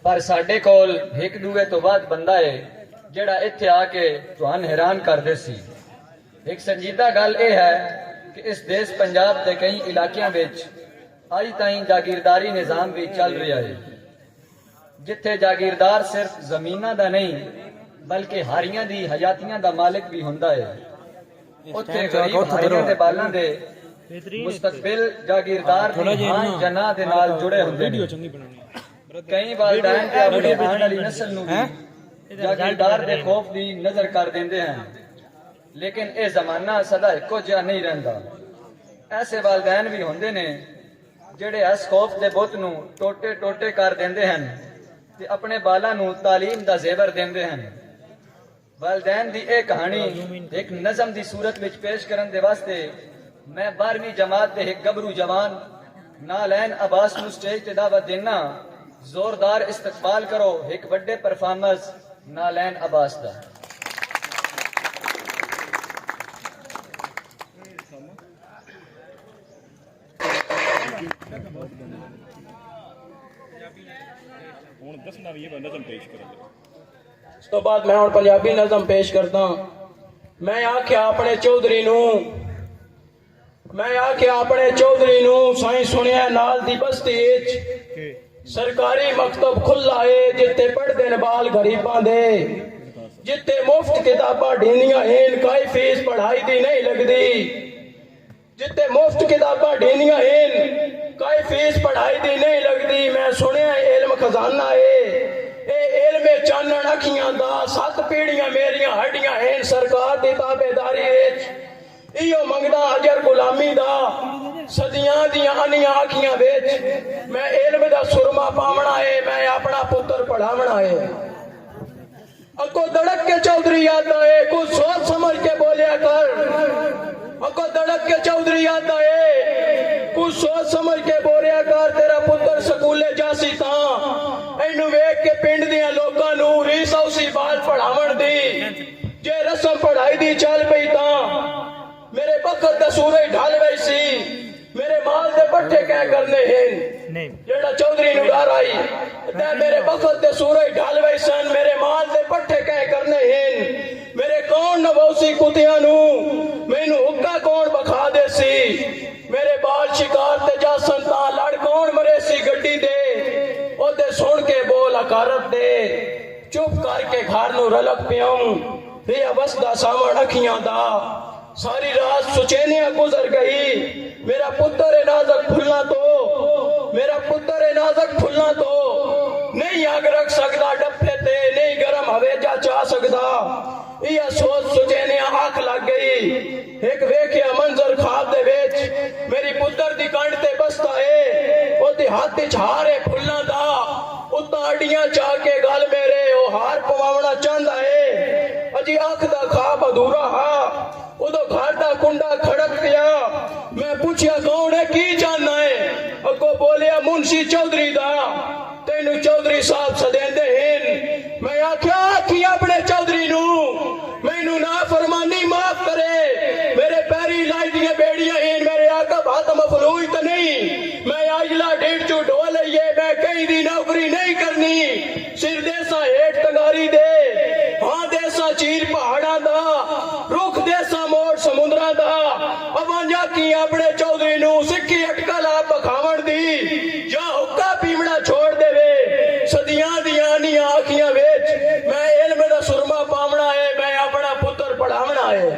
पर साडे कोल एक दूए तो बाद बंदा है जेड़ा इत्थे आके तुहान हैरान कर दे सी। एक संजीदा गल यह है कि इस देश पंजाब के कई इलाकों विच अज ताईं जागीरदारी निज़ाम भी चल रहा है, जिथे जागीरदार सिर्फ जमीनां दा नहीं बल्कि हारियां दी हयातियां दा मालिक भी हुंदा है। उत्थे गरीब हारियां दे बालां दे मुस्तकबिल जागीरदार दी हां जना दे नाल जुड़े हुंदे ने। कई वालिदैन ते अपनी आने वाली नस्ल नूं भी जागीरदार दे खौफ दी नजर कर देंदे हैं, लेकिन यह जमाना सदा एको जिहा नहीं रहिंदा। ऐसे वालिदैन भी हुंदे ने जिहड़े इस खौफ दे बुत नूं टोटे टोटे कर देंदे हन ते अपने बालां नूं तालीम दा जेवर देंदे हन। वालिदैन दी यह कहानी एक नज़म दी सूरत विच पेश करन दे वास्ते मैं 12वीं जमात दे एक गबरू जवान नालैन अब्बास नूं स्टेज ते दावत देना। जोरदार इस्तकबाल करो एक बड़े परफॉर्मर्स नालैन अब्बास दा। तो बाद मैं पंजाबी नज़म पेश करता। मैं आख्या अपने चौधरी नूं साईं सुनिया नाल दी बस्ती सरकारी मकतब खुला है जिथे पढ़दे ने बाल गरीबां दे, जिथे मुफ्त किताबां ढींदियां हैं कोई फीस पढ़ाई दी नहीं लगदी, जिथे मुफ्त किताबां ढींदियां हैं कोई फीस पढ़ाई दी नहीं लगदी। मैं सुनिया इल्म खजाना है इल्मे चानन अखियां दा 7 पीढ़ियां मेरियां हड्डियां हैं सरकार दी ताबेदारी विच। इहो मंगदा अजर गुलामी दा सदियां दियां अनियां अखियां विच। मैं इल्म दा सुरमा पावना है, मैं अपना पुत्र पढ़ावना है। अगो धड़क के चौधरी याद आए कुछ सोच समझ के बोलिया कर। अगो धड़क के चौधरी याद आए कुछ सोच समझ के बोलिया कर। तेरा पुत्र स्कूले जासी तां इनू वेख के पिंड दियां लोकां नू रीस औसी बाल पढ़ावण दी। जे रस्म पढ़ाई दी चल पई तां मेरे बखत दा सूरज ढल गई सी। मेरे माल दे पट्ठे क्या करने हैं जेड़ा चौधरी नू डर आई ते मेरे बखत दे सूरज ढल गई सन। मेरे माल दे पट्ठे क्या करने हैं मेरे कौन नवौसी कुतियां नू मैनू हुक्का कौन बखा दे सी। मेरे बाल शिकार ते जासन तां लड़ कौन मरे सी गड्डी दे। ओदे सुन के बोल अकारत दे चुप करके घर नू रलक पियाऊं रिया बसदा सावण अखियां दा। सारी रात सुचैनिया गुजर गई। मेरा पुत्र है नाजक फुल्ला तो मेरा पुत्र है नाजक फुल्ला तो नहीं आग रख सकदा डफे ते नहीं गरम हवेजा चा सकदा। यह सोच सुचैनिया आंख लग गई। एक वेख्या मंजर ख्वाब दे विच मेरी पुत्र दी कंड ते बसता है ओदे हाथ विच हार है फुल्ला दा। उतां अडियां चा के गल मेरे ओ हार पवावना चाहंदा है। अजी आंख दा ख्वाब अधूरा हा उदो घर दा कुंडा खड़क गया। मैं पूछया कौन है की जानना है। अगो बोलिया मुंशी चौधरी दा तेनू चौधरी साहब सदेंदे हैं। मैं आख्या आखी अपने चौधरी नू मैनू ना फरमानी माफ करे। मेरे पैरी लाई दिया बेड़ियां हैं मेरे आका बात मफलूज तो नहीं। मैं आजला डेढ़ चू ढो लइए मैं कहीं दी नौकरी नहीं करनी। सिर देसा हेठ तंगारी दे हाँ देसा चीर पहाड़ा दा रुख देसा मोड़ समुद्रा दा। अवांजा की अपने चौधरी नू सिक्खी अटकल आप बखावण दी या हुक्का पीवना छोड़ देवे। सदियां दियां नियां अखियां विच मैं इल्म दा सुरमा पावना है, मैं अपना पुत्र पढ़ावना है।